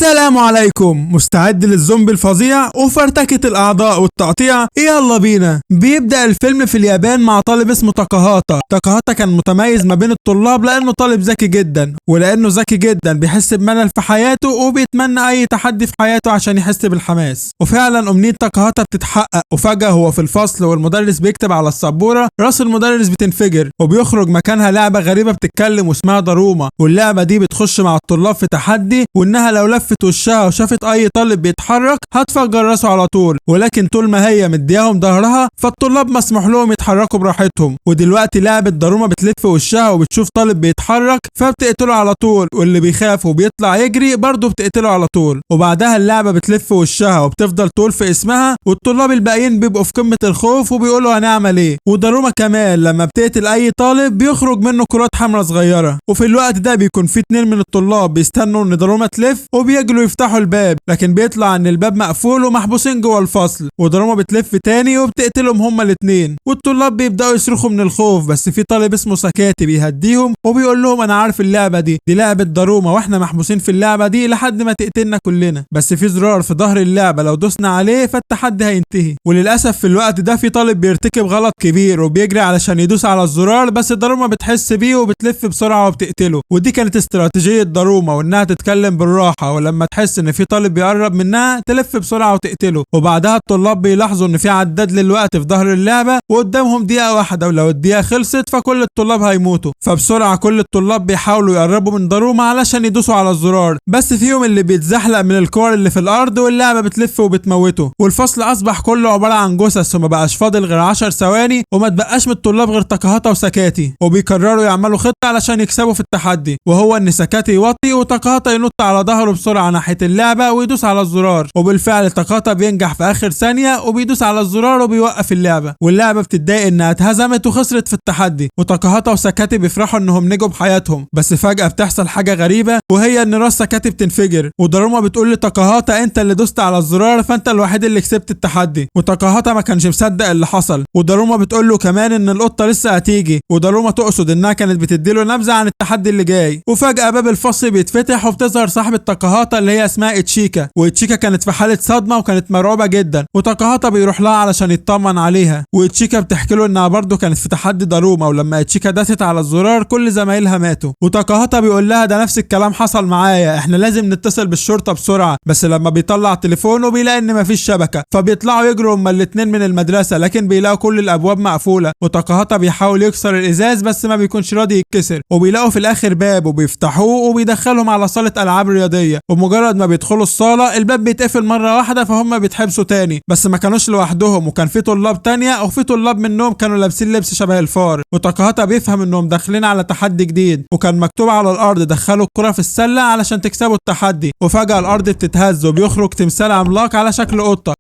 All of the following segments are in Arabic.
السلام عليكم. مستعد للزومبي الفظيع وفرتكة الأعضاء والتقطيع؟ يلا بينا. بيبدأ الفيلم في اليابان مع طالب اسمه تاكاهاتا. تاكاهاتا كان متميز ما بين الطلاب لأنه طالب ذكي جدا، ولأنه ذكي جدا بيحس بملل في حياته وبيتمنى أي تحدي في حياته عشان يحس بالحماس. وفعلا أمنية تاكاهاتا بتتحقق، وفجأة هو في الفصل والمدرس بيكتب على السبورة، راس المدرس بتنفجر وبيخرج مكانها لعبة غريبة بتتكلم واسمها داروما. واللعبة دي بتخش مع الطلاب في تحدي، وإنها لو لفت وشها وشافت اي طالب بيتحرك هتفجر راسه على طول، ولكن طول ما هي مدياهم ظهرها فالطلاب مسموح لهم يتحركوا براحتهم. ودلوقتي لعبة داروما بتلف وشها وبتشوف طالب بيتحرك فبتقتله على طول، واللي بيخاف وبيطلع يجري برضه بتقتله على طول. وبعدها اللعبة بتلف وشها وبتفضل تقول في اسمها، والطلاب الباقيين بيبقوا في قمة الخوف وبيقولوا هنعمل ايه. وداروما كمان لما بتقتل اي طالب بيخرج منه كرات حمراء صغيرة. وفي الوقت ده بيكون في 2 من الطلاب بيستنوا ان داروما تلف وبيجروا يفتحوا الباب، لكن بيطلع ان الباب مقفول ومحبوسين جوه الفصل. وداروما بتلف تاني وبتقتلهم هما الاتنين، والطلاب بيبداوا يصرخوا من الخوف. بس في طالب اسمه ساكاتي بيهديهم وبيقول لهم انا عارف اللعبه دي لعبه داروما، واحنا محبوسين في اللعبه دي لحد ما تقتلنا كلنا، بس في زرار في ظهر اللعبه لو دوسنا عليه فالتحدي هينتهي. وللاسف في الوقت ده في طالب بيرتكب غلط كبير وبيجري علشان يدوس على الزرار، بس داروما بتحس بيه وبتلف بسرعه وبتقتله. ودي كانت استراتيجيه داروما، وانها تتكلم بالراحه، ولما تحس ان في طالب بيقرب منها تلف بسرعه وتقتله. وبعدها الطلاب بيلاحظوا ان في عداد للوقت في ظهر اللعبه وقدامهم دقيقه واحده، ولو الدقيقه خلصت فكل الطلاب هيموتوا. فبسرعه كل الطلاب بيحاولوا يقربوا من داروما علشان يدوسوا على الزرار، بس فيهم اللي بيتزحلق من الكور اللي في الارض واللعبه بتلف وبتموته. والفصل اصبح كله عباره عن جثث وما بقاش فاضل غير 10 ثواني، وما تبقاش من الطلاب غير تاكاهاتا وساكاتي. وبيقرروا يعملوا خطه علشان يكسبوا في التحدي، وهو ان ساكاتي يوطي وتاكاهاتا ينط على ظهره بسرعه ناحيه اللعبه ويدوس على الزرار. وبالفعل تاكاهاتا بينجح في اخر ثانيه وبيدوس على الزرار وبيوقف اللعبه، واللعبه بتتضايق انها اتهزمت وخسرت في التحدي. وتاكاهاتا وساكاتي بيفرحوا انهم نجوا بحياتهم، بس فجاه بتحصل حاجه غريبه، وهي ان راس ساكاتي بتنفجر. وداروما بتقول لتاكاهاتا انت اللي دوست على الزرار، فانت الوحيد اللي كسبت التحدي. وتاكاهاتا ما كانش مصدق اللي حصل. وداروما بتقول له كمان ان القطه لسه هتيجي، وداروما تقصد انها كانت بتديله نبذه عن التحدي اللي جاي. وفجاه باب الفصل بيتفتح وبتظهر صاحبه تاكاهاتا اللي هي اسمها اتشيكا. واتشيكا كانت في حاله صدمه وكانت مرعوبه جدا، وتاكاهاتا بيروح لها علشان يطمن عليها. واتشيكا بتحكي له انها برضه كانت في تحدي داروما، ولما اتشيكا داست على الزرار كل زمايلها ماتوا. وتاكاهاتا بيقول لها ده نفس الكلام حصل معايا، احنا لازم نتصل بالشرطه بسرعه. بس لما بيطلع تليفونه بيلاقي ان مفيش شبكه، فبيطلعوا يجروا هما الاتنين من المدرسه، لكن بيلاقوا كل الابواب مقفوله. وتاكاهاتا بيحاول يكسر الازاز بس ما بيكونش راضي يتكسر، وبيلاقوا في الاخر باب وبيفتحوه وبيدخلهم على صاله العاب رياضيه. ومجرد ما بيدخلوا الصاله الباب بيتقفل مره واحده، فهم بيتحبسوا تاني. بس ما كانوش لوحدهم، وكان في طلاب تانية، وفي طلاب منهم كانوا لابسين لبس شبه الفار. وتاكاهاتا بيفهم انهم داخلين على تحدي جديد، وكان مكتوب على الارض دخلوا الكره في السله علشان تكسبوا التحدي. وفجاه الارض بتتهز وبيخرج تمثال عملاق على شكل قطه،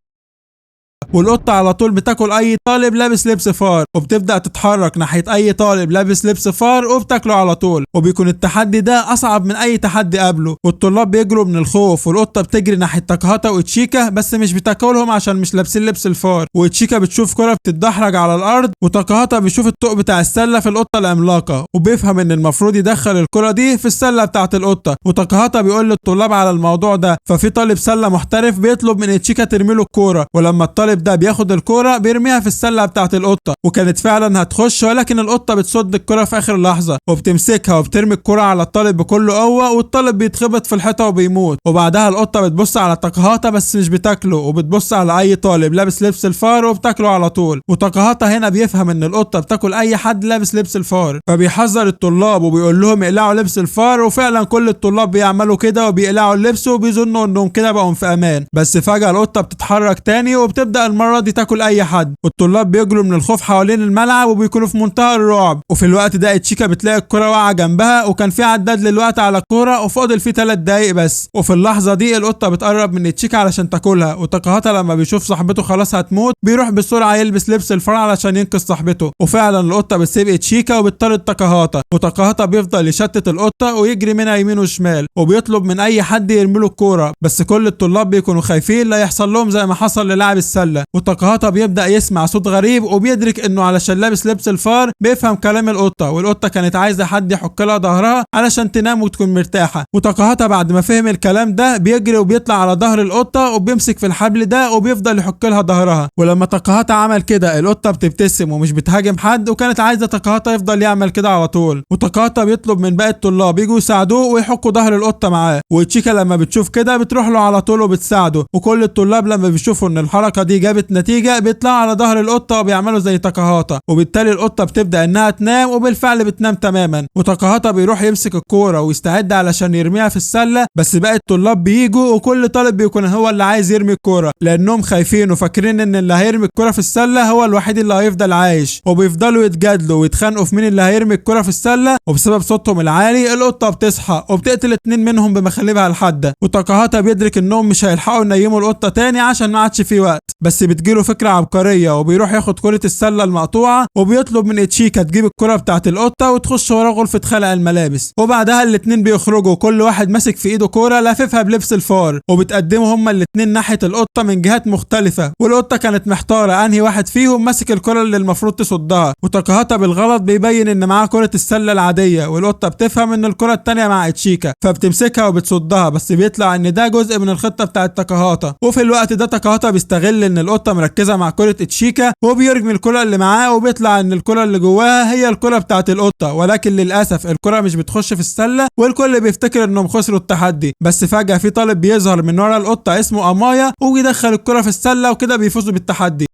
والقطة على طول بتاكل أي طالب لابس لبس فار، وبتبدأ تتحرك ناحية أي طالب لابس لبس فار وبتاكله على طول. وبيكون التحدي ده أصعب من أي تحدي قبله، والطلاب بيجروا من الخوف، والقطة بتجري ناحية تاكاهاتا وإتشيكا بس مش بتاكلهم عشان مش لابسين لبس الفار. وإتشيكا بتشوف كرة بتتدحرج على الأرض، وتاكاهاتا بيشوف الطوق بتاع السلة في القطة العملاقة، وبيفهم إن المفروض يدخل الكرة دي في السلة بتاعة القطة. وتاكاهاتا بيقول للطلاب على الموضوع ده، ففي طالب سلة محترف بيطلب من إتشيكا ترمي له الكورة، ولما الطالب ده بياخد الكرة بيرميها في السلة بتاعة القطة، وكانت فعلا هتخش، ولكن القطة بتصد الكرة في آخر لحظة وبتمسكها وبترمي الكرة على الطالب بكل قوة، والطالب بيتخبط في الحيطة وبيموت. وبعدها القطة بتبص على تاكاهاتا بس مش بتاكله، وبتبص على أي طالب لابس لبس الفار وبتاكله على طول. وتاكاهاتا هنا بيفهم إن القطة بتاكل أي حد لابس لبس الفار، فبيحذر الطلاب وبيقول لهم اقلعوا لبس الفار. وفعلا كل الطلاب بيعملوا كده وبيقلعوا اللبس وبيظنوا إنهم كده بقوا في أمان. بس فجأة القطة بتتحرك تاني وبتبدأ المرة دي تاكل اي حد، والطلاب بيجروا من الخوف حوالين الملعب وبيكونوا في منتهى الرعب. وفي الوقت ده اتشيكا بتلاقي الكرة واقعه جنبها، وكان في عداد للوقت على الكرة وفاضل فيه 3 دقايق بس. وفي اللحظه دي القطه بتقرب من اتشيكا علشان تاكلها، وتاكاهاتا لما بيشوف صاحبته خلاص هتموت بيروح بسرعه يلبس لبس الفار علشان ينقذ صاحبته. وفعلا القطه بتسيب اتشيكا وبتطرد تاكاهاتا، وتاكاهاتا بيفضل يشتت القطه ويجري منها يمين وشمال، وبيطلب من اي حد يرمي له الكوره. بس كل الطلاب بيكونوا خايفين لا يحصل لهم زي ما حصل للاعب السله، السله، وتاكاهاتا بيبدا يسمع صوت غريب وبيدرك انه علشان لابس لبس الفار بيفهم كلام القطه، والقطه كانت عايزه حد يحك لها ظهرها علشان تنام وتكون مرتاحه. وتاكاهاتا بعد ما فهم الكلام ده بيجري وبيطلع على ظهر القطه وبيمسك في الحبل ده وبيفضل يحك لها ظهرها. ولما تاكاهاتا عمل كده القطه بتبتسم ومش بتهاجم حد، وكانت عايزه تاكاهاتا يفضل يعمل كده على طول. وتاكاهاتا بيطلب من باقي الطلاب يجوا يساعدوه ويحكوا ظهر القطه معاه، وتشيكا لما بتشوف كده بتروح له على طول وبتساعده. وكل الطلاب لما بيشوفوا ان الحركه دي جابت نتيجه بيطلعوا على ظهر القطه وبيعملوا زي تاكاهاتا، وبالتالي القطه بتبدا انها تنام، وبالفعل بتنام تماما. وتاكاهاتا بيروح يمسك الكوره ويستعد علشان يرميها في السله، بس باقي الطلاب بييجوا وكل طالب بيكون هو اللي عايز يرمي الكوره، لانهم خايفين وفاكرين ان اللي هيرمي الكوره في السله هو الوحيد اللي هيفضل عايش، وبيفضلوا يتجادلوا ويتخانقوا في مين اللي هيرمي الكوره في السله. وبسبب صوتهم العالي القطه بتصحى وبتقتل 2 منهم بمخالبها الحاده. وتاكاهاتا بيدرك انهم مش هيلحقوا ينيموا القطه تاني عشان ما عادش في وقت، بس بتجيله فكره عبقريه وبيروح ياخد كره السله المقطوعه وبيطلب من اتشيكا تجيب الكره بتاعه القطه وتخش ورا غرفه خلع الملابس. وبعدها الاتنين بيخرجوا كل واحد ماسك في ايده كوره لاففها بلبس الفار، وبتقدموا هما الاتنين ناحيه القطه من جهات مختلفه، والقطه كانت محتاره انهي واحد فيهم ماسك الكره اللي المفروض تصدها. وتاكاهاتا بالغلط بيبين ان معاه كره السله العاديه، والقطه بتفهم ان الكره التانيه مع اتشيكا فبتمسكها وبتصدها، بس بيطلع ان ده جزء من الخطه بتاعه تاكاهاتا. وفي الوقت ده تاكاهاتا بيستغل ان القطه مركزه مع كره اتشيكا وبيرمي الكره اللي معاه، وبيطلع ان الكره اللي جواها هي الكره بتاعه القطه، ولكن للاسف الكره مش بتخش في السله، والكل بيفتكر انهم خسروا التحدي. بس فجاه في طالب بيظهر من ورا القطه اسمه امايا وبيدخل الكره في السله، وكده بيفوزوا بالتحدي.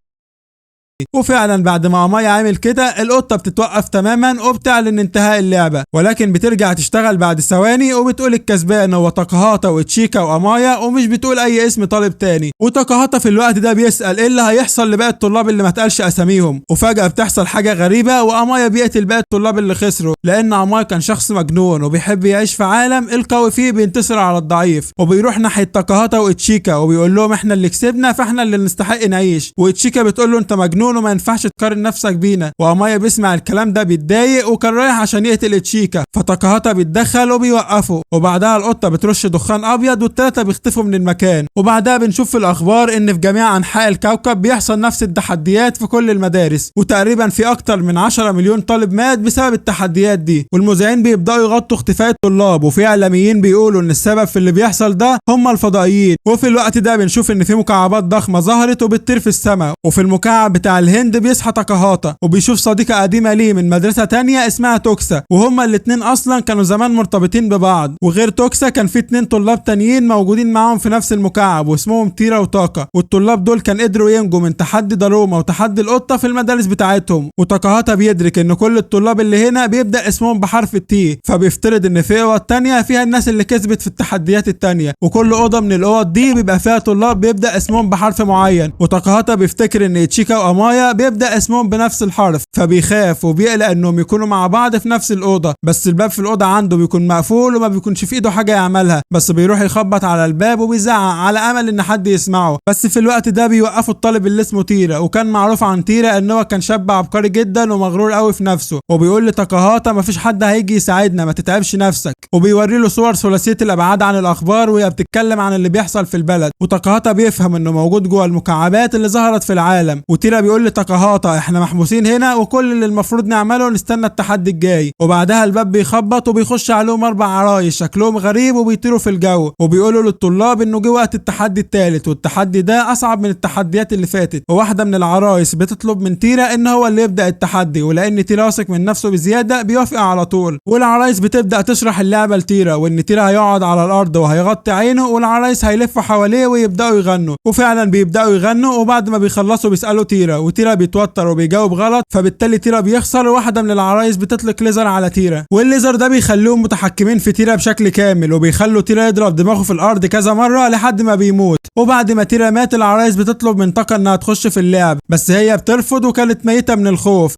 وفعلا بعد ما امايا عامل كده القطه بتتوقف تماما وبتعلن انتهاء اللعبه، ولكن بترجع تشتغل بعد ثواني وبتقول الكسبان هو تاكاهاتا وتشيكا وامايا، ومش بتقول اي اسم طالب تاني. وتاكاهاتا في الوقت ده بيسال ايه اللي هيحصل لباقي الطلاب اللي ما اتقالش اساميهم، وفجاه بتحصل حاجه غريبه وامايا بيقتل باقي الطلاب اللي خسروا، لان امايا كان شخص مجنون وبيحب يعيش في عالم القوي فيه بينتصر على الضعيف. وبيروح ناحيه تاكاهاتا وتشيكا وبيقول لهم احنا اللي كسبنا فاحنا اللي نستحق نعيش. وتشيكا بتقول له انت مجنون وما ينفعش تقارن نفسك بينا. وامايا بيسمع الكلام ده بيتضايق وكان رايح عشان يقتل اتشيكا، فتاكاهاتا بيتدخل وبيوقفه، وبعدها القطه بترش دخان ابيض والثلاثه بيختفوا من المكان. وبعدها بنشوف في الاخبار ان في جميع انحاء الكوكب بيحصل نفس التحديات في كل المدارس، وتقريبا في اكتر من 10 مليون طالب مات بسبب التحديات دي. والمذيعين بيبداوا يغطوا اختفاء الطلاب، وفي اعلاميين بيقولوا ان السبب في اللي بيحصل ده هم الفضائيين. وفي الوقت ده بنشوف ان في مكعبات ضخمه ظهرت وبتطير في السماء، وفي المكعب بتاع الهند بيصحى تاكاهاتا وبيشوف صديقه قديمه ليه من مدرسه تانية اسمها توكسا، وهما الاتنين اصلا كانوا زمان مرتبطين ببعض. وغير توكسا كان في 2 طلاب تانيين موجودين معاهم في نفس المكعب واسمهم تيرا وتاكا، والطلاب دول كان قدروا ينجوا من تحدي داروما وتحدي القطه في المدارس بتاعتهم. وتاكاهاتا بيدرك ان كل الطلاب اللي هنا بيبدا اسمهم بحرف التي، فبيفترض ان في اوض تانية فيها الناس اللي كسبت في التحديات التانية، وكل اوضه من الاوض دي بيبقى فيها طلاب بيبدا اسمهم بحرف معين. وتاكاهاتا بيفتكر ان اتشيكا وامايا بيبدا اسمهم بنفس الحرف، فبيخاف وبيقلق انهم يكونوا مع بعض في نفس الاوضه، بس الباب في الاوضه عنده بيكون مقفول وما بيكونش في ايده حاجه يعملها، بس بيروح يخبط على الباب وبيزعق على امل ان حد يسمعه. بس في الوقت ده بيوقفوا الطالب اللي اسمه تيرا، وكان معروف عن تيرا ان هو كان شاب عبقري جدا ومغرور قوي في نفسه، وبيقول لتاكاهاتا مفيش حد هيجي يساعدنا ما تتعبش نفسك، وبيوري له صور ثلاثيه الابعاد عن الاخبار وهي بتتكلم عن اللي بيحصل في البلد. وتاكاهاتا بيفهم انه موجود جوه المكعبات اللي ظهرت في العالم. وتيرا بيقول لتاكاهاتا احنا محبوسين هنا وكل اللي المفروض نعمله نستنى التحدي الجاي. وبعدها الباب بيخبط وبيخش عليهم 4 عرايس شكلهم غريب وبيطيروا في الجو، وبيقولوا للطلاب انه جه وقت التحدي الثالث، والتحدي ده اصعب من التحديات اللي فاتت. وواحده من العرايس بتطلب من تيرا ان هو اللي يبدا التحدي، ولان تيرا واثق من نفسه بزياده بيوافق على طول. والعرايس بتبدا تشرح اللعبه لتيرا، وان تيرا هيقعد على الارض وهيغطي عينه والعرايس هيلفوا حواليه ويبداوا يغنوا. وفعلا بيبداوا يغنوا، وبعد ما بيخلصوا بيسالوا تيرا، وتيرا بيتوتر وبيجاوب غلط، فبالتالي تيرا بيخسر. وواحده من العرايس بتطلق ليزر على تيرا، والليزر ده بيخليهم متحكمين في تيرا بشكل كامل، وبيخلوا تيرا يضرب دماغه في الارض كذا مره لحد ما بيموت. وبعد ما تيرا مات العرايس بتطلب من تاكا انها تخش في اللعب، بس هي بترفض وكانت ميته من الخوف.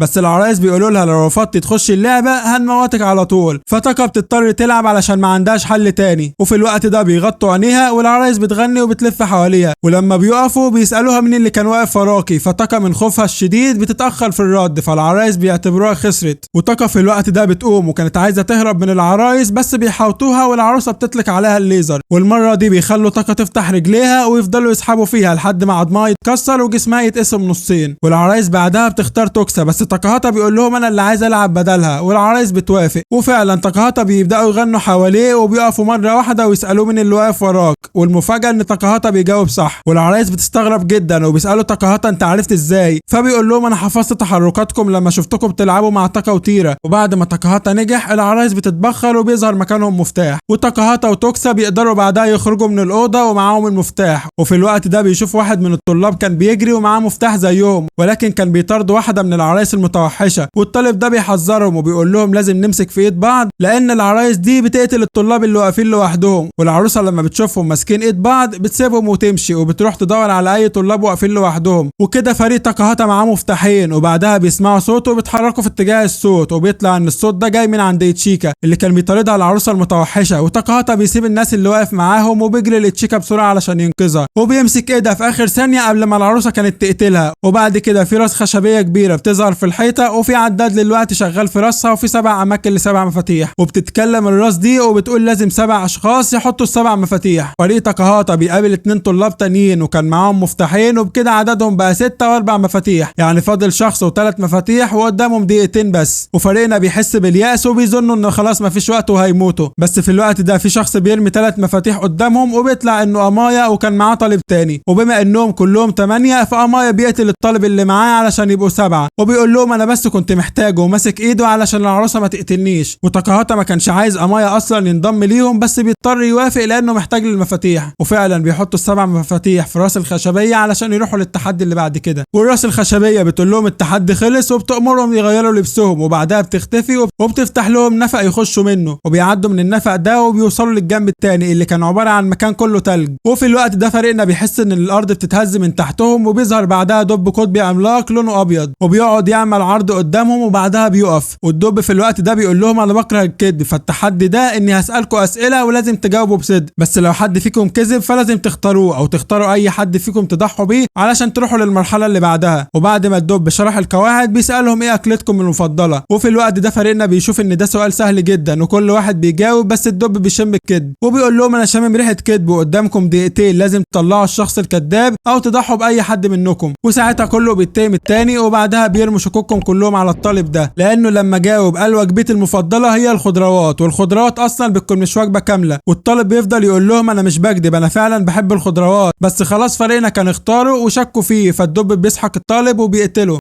بس العرايس بيقولوا لها لو رفضتي تخشي اللعبه هنموتك على طول. فتاكا بتضطر تلعب علشان ما عندهاش حل تاني. وفي الوقت ده بيغطوا عينيها والعرايس بتغني وبتلف حواليها، ولما بيقفوا بيسالوها مين اللي كان واقف وراكي. فتاكا من خوفها الشديد بتتاخر في الرد، فالعرايس بيعتبروها خسرت. وتاكا في الوقت ده بتقوم وكانت عايزه تهرب من العرايس بس بيحاوطوها والعروسه بتطلق عليها الليزر، والمره دي بيخلوا تاكا تفتح رجليها ويفضلوا يسحبوا فيها لحد ما عضمها يتكسر وجسمها يتقسم نصين. والعرايس بعدها بتختار توكسا، بس تاكاهاتا بيقول لهم انا اللي عايز العب بدلها، والعرايس بتوافق. وفعلا تاكاهاتا بيبداوا يغنوا حواليه وبيقفوا مره واحده ويسالوه مين اللي واقف وراك، والمفاجاه ان تاكاهاتا بيجاوب صح. والعرايس بتستغرب جدا وبيسالوا تاكاهاتا انت عرفت ازاي؟ فبيقول لهم انا حفظت تحركاتكم لما شفتكم بتلعبوا مع تاكا وتيرا. وبعد ما تاكاهاتا نجح العرايس بتتبخر وبيظهر مكانهم مفتاح، وتاكاهاتا وتوكسا بيقدروا بعدها يخرجوا من الاوضه ومعاهم المفتاح. وفي الوقت ده بيشوف واحد من الطلاب كان بيجري ومعاه مفتاح زيهم، ولكن كان بيطارد واحده من العرايس المتوحشه. والطالب ده بيحذرهم وبيقول لهم لازم نمسك في ايد بعض لان العرايس دي بتقتل الطلاب اللي واقفين لوحدهم. والعروسه لما بتشوفهم ماسكين ايد بعض بتسيبهم وتمشي وبتروح تدور على اي طلاب واقفين لوحدهم. وكده فريق تاكاهاتا معاه مفتاحين، وبعدها بيسمعوا صوت وبيتحركوا في اتجاه الصوت، وبيطلع ان الصوت ده جاي من عند إيتشيكا اللي كان بيطاردها العروسه المتوحشه. وتاكاهاتا بيسيب الناس اللي واقف معاهم وبيجري لإيتشيكا بسرعه علشان ينقذها، وبيمسك ايدها في اخر ثانيه قبل ما العروسه كانت تقتلها. وبعد كده في راس خشبيه كبيره بتظهر في الحيطه، وفي عداد للوقت شغال في راسها، وفي 7 اماكن ل7 مفاتيح. وبتتكلم الراس دي وبتقول لازم 7 اشخاص يحطوا ال7 مفاتيح. فريق تاكاهاتا بيقابل 2 طلاب تانيين وكان معاهم مفتاحين، وبكده عددهم بقى 6 و4 مفاتيح، يعني فاضل شخص و3 مفاتيح وقدامهم دقيقتين بس. وفريقنا بيحس باليأس وبيظنوا ان خلاص مفيش وقت وهيموتوا. بس في الوقت ده في شخص بيرمي 3 مفاتيح قدامهم وبيطلع انه امايا وكان معاه طالب تاني، وبما انهم كلهم 8 فامايا بيقتل الطالب اللي معاه علشان يبقوا 7، وبيقول لهم انا بس كنت محتاجه وماسك ايده علشان العروسه ما تقتلنيش. وتاكاهاتا ما كانش عايز امايا اصلا ينضم ليهم بس بيضطر يوافق لانه محتاج للمفاتيح. وفعلا بيحطوا ال7 مفاتيح في راس الخشبيه علشان يروحوا للتحدي اللي بعد كده. والراس الخشبيه بتقول لهم التحدي خلص وبتأمرهم يغيروا لبسهم، وبعدها بتختفي وبتفتح لهم نفق يخشوا منه، وبيعدوا من النفق ده وبيوصلوا للجنب التاني اللي كان عباره عن مكان كله تلج. وفي الوقت ده فريقنا بيحس ان الارض بتتهز من تحتهم، وبيظهر بعدها دب قطبي عملاق لونه ابيض وبيقعد يعمل عرض قدامهم وبعدها بيقف. والدب في الوقت ده بيقول لهم انا بكره الكذب، فالتحدي ده اني هسألكم اسئله ولازم تجاوبوا بصدق، بس لو حد فيكم كذب فلازم تختاروه او تختاروا اي حد فيكم تضحوا بيه علشان تروحوا للمرحله اللي بعدها. وبعد ما الدب شرح القواعد بيسالهم ايه اكلتكم المفضله. وفي الوقت ده فريقنا بيشوف ان ده سؤال سهل جدا وكل واحد بيجاوب، بس الدب بيشم الكذب وبيقول لهم انا شامم ريحه كذب وقدامكم دقيقتين لازم تطلعوا الشخص الكذاب او تضحوا باي حد منكم. وساعتها كله بيتهم التاني، وبعدها بيرموا شكوكهم كلهم على الطالب ده لانه لما جاوب قال وجبتي المفضله هي الخضروات، والخضروات اصلا بتكون مش وجبه كامله. والطالب بيفضل يقول لهم انا مش بكذب انا فعلا بحب الخضروات، بس خلاص فريقنا كان اختاره وشكوا فيه، فالدب بيسحق الطالب وبيقتله.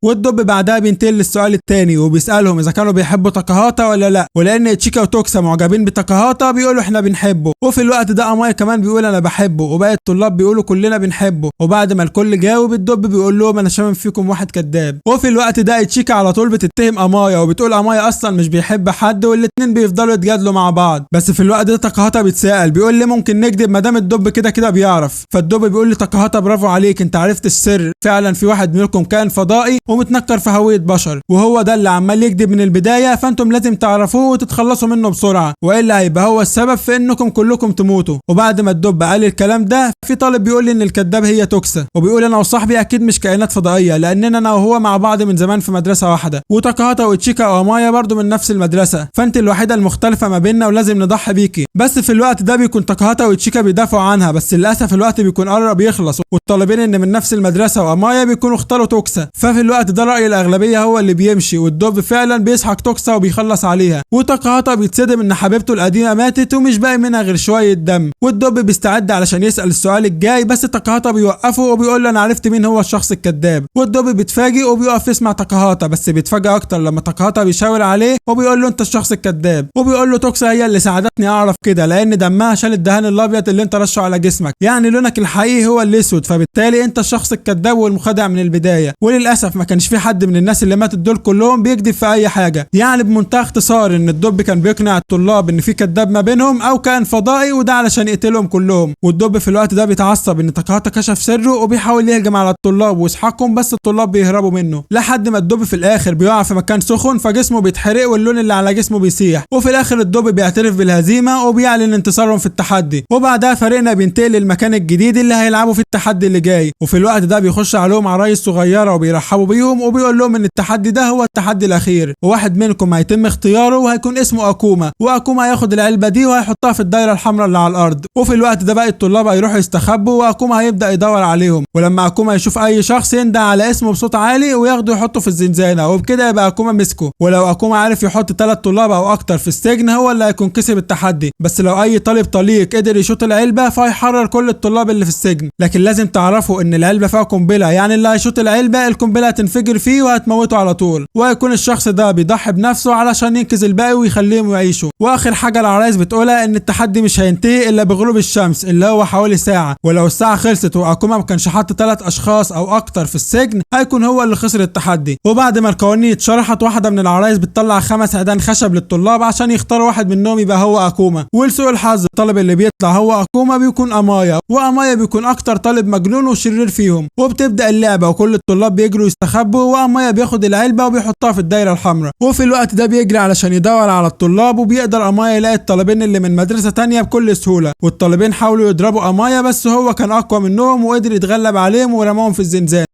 والدب بعدها بينتقل للسؤال التاني وبيسألهم إذا كانوا بيحبوا تاكاهاتا ولا لأ، ولأن إيتشيكا وتوكسا معجبين بتاكاهاتا بيقولوا إحنا بنحبه. وفي الوقت ده أماي كمان بيقول أنا بحبه، وباقي الطلاب بيقولوا كلنا بنحبه. وبعد ما الكل جاوب الدب بيقول لهم أنا شامم فيكم واحد كذاب. وفي الوقت ده إيتشيكا على طول بتتهم أمايا وبتقول أمايا أصلا مش بيحب حد، والاتنين بيفضلوا يتجادلوا مع بعض. بس في الوقت ده تاكاهاتا بيتسأل بيقول لي ممكن نكذب ما دام الدب كده بيعرف. فالدب بيقول لتاكاهاتا برافو عليك انت عرفت السر، فعلا في واحد منكم كائن فضائي ومتنكر في هوية بشر، وهو ده اللي عمال يكذب من البداية، فانتم لازم تعرفوه وتتخلصوا منه بسرعة والا هيبقى هو السبب في انكم كلكم تموتوا. وبعد ما الدب قال الكلام ده في طالب بيقول لي ان الكذاب هي توكسا، وبيقول انا وصاحبي اكيد مش كائنات فضائية لاننا انا وهو مع بعض من زمان في مدرسة واحدة، وتاكاهاتا وإيتشيكا وأمايا برضو من نفس المدرسة، فانت الوحيدة المختلفة ما بيننا ولازم نضحي بيكي. بس في الوقت ده بيكون تاكاهاتا وإيتشيكا بيدافعوا عنها، بس للاسف الوقت بيكون قرب يخلص والطالبين ان من نفس المدرسة وأمايا بيكونوا اختاروا توكسا. ففي الوقت ده رأي الأغلبية هو اللي بيمشي، والدب فعلا بيسحق توكسا وبيخلص عليها. وتاكاهاتا بيتصدم ان حبيبته القديمة ماتت ومش باقي منها غير شوية دم، والدب بيستعد علشان يسأل السؤال الجاي، بس تاكاهاتا بيوقفه وبيقول له انا عرفت مين هو الشخص الكذاب. والدب بيتفاجئ وبيقف يسمع تاكاهاتا، بس بيتفاجئ اكتر لما تاكاهاتا بيشاور عليه وبيقول له انت الشخص الكذاب، وبيقول له توكسا هي اللي ساعدتني اعرف كده لان دمها شال الدهان الابيض اللي انت رشه على جسمك، يعني لونك الحقيقي هو الاسود، فبالتالي انت الشخص الكذاب والمخادع من البداية. وللاسف ما كانش في حد من الناس اللي ماتت دول كلهم بيكذب في اي حاجه. يعني بمنتهى اختصار ان الدب كان بيقنع الطلاب ان في كذاب ما بينهم او كائن فضائي، وده علشان يقتلهم كلهم. والدب في الوقت ده بيتعصب ان تاكاهاتا كشف سره وبيحاول يهجم على الطلاب ويسحقهم، بس الطلاب بيهربوا منه لحد ما الدب في الاخر بيقع في مكان سخن فجسمه بيتحرق واللون اللي على جسمه بيسيح. وفي الاخر الدب بيعترف بالهزيمه وبيعلن انتصارهم في التحدي. وبعدها فريقنا بينتقل للمكان الجديد اللي هيلعبوا في التحدي اللي جاي. وفي الوقت ده بيخش عليهم عرايس صغيره وبيرحبوا بيهم وبيقول لهم ان التحدي ده هو التحدي الاخير، وواحد منكم هيتم اختياره وهيكون اسمه اكوما، واكوما هياخد العلبه دي وهيحطها في الدايره الحمراء اللي على الارض. وفي الوقت ده باقي الطلاب هيروحوا يستخبوا واكوما هيبدا يدور عليهم. ولما اكوما يشوف اي شخص يندى على اسمه بصوت عالي وياخده يحطه في الزنزانه، وبكده يبقى اكوما مسكه. ولو اكوما عارف يحط 3 طلاب او اكتر في السجن هو اللي هيكون كسب التحدي. بس لو اي طالب طليق قدر يشوط العلبه فهيحرر كل الطلاب اللي في السجن. لكن لازم تعرفوا ان العلبه فيها قنبله، يعني اللي هيشوط العلبه القنبله هتنفجر فيه وهتموته على طول، وهيكون الشخص ده بيضحي بنفسه علشان ينقذ الباقي ويخليهم يعيشوا. واخر حاجه العرايس بتقولها ان التحدي مش هينتهي الا بغروب الشمس اللي هو حوالي ساعه، ولو الساعه خلصت واكوما ما كانش حط 3 اشخاص او اكتر في السجن هيكون هو اللي خسر التحدي. وبعد ما القوانين اتشرحت واحده من العرايس بتطلع 5 عيدان خشب للطلاب عشان يختاروا واحد منهم يبقى هو اكوما. ولسوء الحظ الطالب اللي بيطلع هو اكوما بيكون امايا، وامايا بيكون اكتر طالب مجنون وشرير فيهم. وبتبدا اللعبه وكل الطلاب بيجروا يستخبوا، وامايا بياخد العلبه وبيحطها في الدايره الحمراء. وفي الوقت ده بيجري علشان يدور على الطلاب، وبيقدر امايا يلاقي الطالبين اللي من مدرسه تانية بكل سهوله. والطالبين حاولوا يضربوا امايا بس هو كان اقوى منهم وقدر يتغلب عليهم ورماهم في الزنزانه.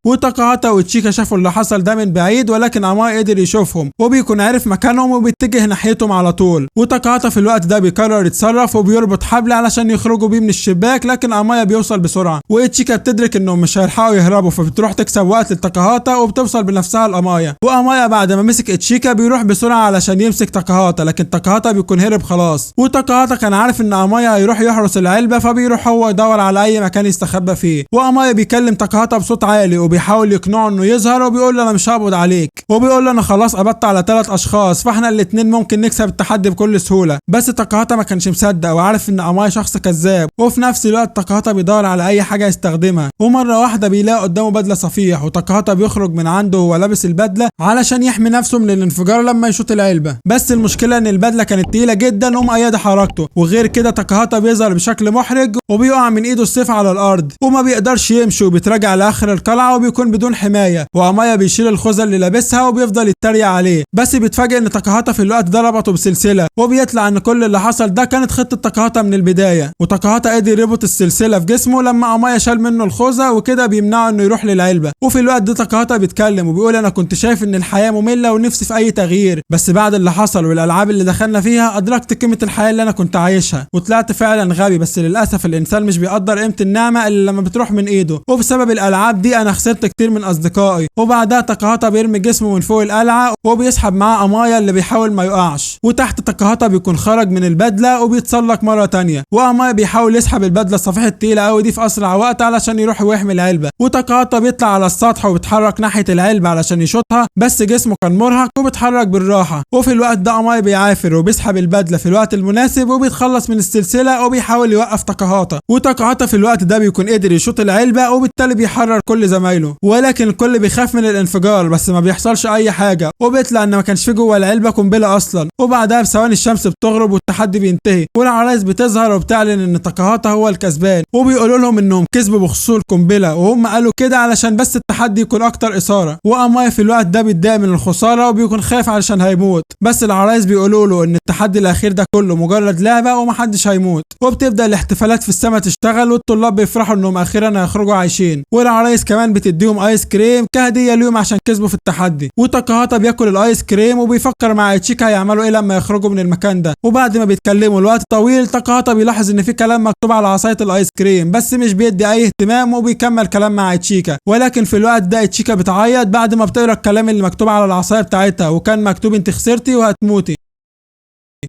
وتاكاهاتا وتشيكا شافوا اللي حصل ده من بعيد، ولكن امايا قدر يشوفهم وبيكون عارف مكانهم وبيتجه ناحيتهم على طول. وتاكاهاتا في الوقت ده بيقرر يتصرف وبيربط حبل علشان يخرجوا بيه من الشباك، لكن امايا بيوصل بسرعه. وتشيكا بتدرك انهم مش هيلحقوا يهربوا فبتروح تكسب وقت لتاكاهاتا وبتوصل بنفسها لامايا. وامايا بعد ما مسك تشيكا بيروح بسرعه علشان يمسك تاكاهاتا، لكن تاكاهاتا بيكون هرب خلاص. وتاكاهاتا كان عارف ان امايا هيروح يحرس العلبه فبيروح هو يدور على اي مكان يستخبى فيه. وامايا بيكلم تاكاهاتا بصوت عالي وبيحاول يقنعه انه يظهر، وبيقول له انا مش هقبض عليك، وبيقول له انا خلاص قبضت على 3 اشخاص فاحنا الاثنين ممكن نكسب التحدي بكل سهوله. بس تاكاهاتا ما كانش مصدق وعارف ان امايا شخص كذاب. وفي نفس الوقت تاكاهاتا بيدور على اي حاجه يستخدمها، ومره واحده بيلاقي قدامه بدله صفيح، وتاكاهاتا بيخرج من عنده وهو لابس البدله علشان يحمي نفسه من الانفجار لما يشوط العلبه. بس المشكله ان البدله كانت تقيله جدا ومقيده حركته، وغير كده تاكاهاتا بيظهر بشكل محرج وبيقع من ايده السيف على الارض وما بيقدرش يمشي، وبيتراجع لاخر القلعه وبيكون بدون حمايه. وامايا بيشيل الخوذه اللي لابسها وبيفضل يتريق عليه، بس بيتفاجئ ان تاكاهاتا في الوقت ده ربطه بسلسله، وبيطلع ان كل اللي حصل ده كانت خطه تاكاهاتا من البدايه. وتاكاهاتا قدر يربط السلسله في جسمه لما امايا شال منه الخوذه، وكده بيمنعه انه يروح للعلبه. وفي الوقت ده تاكاهاتا بيتكلم وبيقول انا كنت شايف ان الحياه ممله ونفسي في اي تغيير، بس بعد اللي حصل والالعاب اللي دخلنا فيها ادركت قيمه الحياه اللي انا كنت عايشها، وطلعت فعلا غبي. بس للاسف الانسان مش بيقدر قيمه النعمه الا لما بتروح من ايده، وبسبب الالعاب دي انا خسرت كتير من اصدقائي. وبعدها تاكاهاتا بيرمي جسمه من فوق القلعه وبيسحب معاه امايا اللي بيحاول ما يقعش. وتحت تاكاهاتا بيكون خرج من البدله وبيتسلق مره تانية، وامايا بيحاول يسحب البدله الصفيحه التقيله قوي دي في اسرع وقت علشان يروح ويحمي العلبه. وتاكاهاتا بيطلع على السطح وبيتحرك ناحيه العلبه علشان يشوطها، بس جسمه كان مرهق وبيتحرك بالراحه. وفي الوقت ده امايا بيعافر وبيسحب البدله في الوقت المناسب وبيتخلص من السلسله وبيحاول يوقف تاكاهاتا. وتاكاهاتا في الوقت ده بيكون قدر يشوط العلبه وبالتالي بيحرر كل زمايله، ولكن الكل بيخاف من الانفجار بس ما بيحصلش اي حاجه، وبيطلع ان ما كانش في جوه العلبه قنبله اصلا. وبعدها بثواني الشمس بتغرب والتحدي بينتهي، والعرايس بتظهر وبتعلن ان تاكاهاتا هو الكسبان، وبيقولوا لهم انهم كسبوا بخصوص القنبله، وهم قالوا كده علشان بس التحدي يكون اكتر اثاره. وامايا في الوقت ده بيتضايق من الخساره وبيكون خايف علشان هيموت، بس العرايس بيقولوا له ان التحدي الاخير ده كله مجرد لعبه ومحدش هيموت. وبتبدا الاحتفالات في السماء تشتغل، والطلاب بيفرحوا انهم اخيرا هيخرجوا عايشين، والعرايس كمان بتديهم ايس كريم كهديه ليهم عشان كسبوا في التحدي. وتاكاهاتا بياكل الايس كريم وبيفكر مع تشيكا هيعملوا ايه لما يخرجوا من المكان ده. وبعد ما بيتكلموا الوقت طويل تاكاهاتا بيلاحظ ان في كلام مكتوب على عصايه الايس كريم، بس مش بيدي اي اهتمام وبيكمل كلام مع تشيكا. ولكن في الوقت ده تشيكا بتعيط بعد ما بتقرا الكلام اللي مكتوب على العصايه بتاعتها، وكان مكتوب انت خسرتي وهتموتي.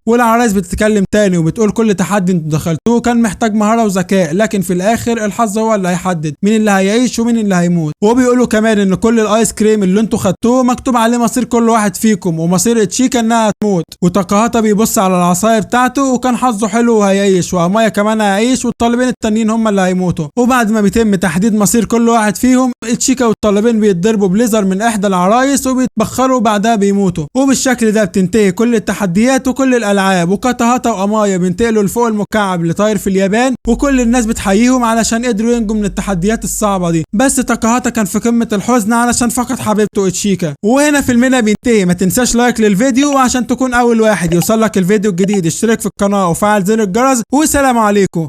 والعرايس بتتكلم تاني وبتقول كل تحدي انتوا دخلتوه كان محتاج مهارة وذكاء، لكن في الاخر الحظ هو اللي هيحدد مين اللي هيعيش ومين اللي هيموت. وبيقولوا كمان ان كل الايس كريم اللي انتوا خدتوه مكتوب عليه مصير كل واحد فيكم، ومصير تشيكا انها هتموت. وتاكاهاتا بيبص على العصاية بتاعته وكان حظه حلو وهيعيش، وامايا كمان هيعيش، والطالبين التانيين هم اللي هيموتوا. وبعد ما بيتم تحديد مصير كل واحد فيهم، تشيكا والطالبين بيتضربوا بليزر من احدى العرايس وبيتبخروا وبعدها بيموتوا. وبالشكل ده بتنتهي كل التحديات وكل الالعاب، وكاتاهاتا وامايا بينتقلوا لفوق المكعب اللي طاير في اليابان، وكل الناس بتحييهم علشان قدروا ينجوا من التحديات الصعبه دي. بس تاكاهاتا كان في قمه الحزن علشان فقد حبيبته تشيكا. وهنا فيلمنا بينتهي. ما تنساش لايك للفيديو، وعشان تكون اول واحد يوصلك الفيديو الجديد اشترك في القناه وفعل زر الجرس، والسلام عليكم.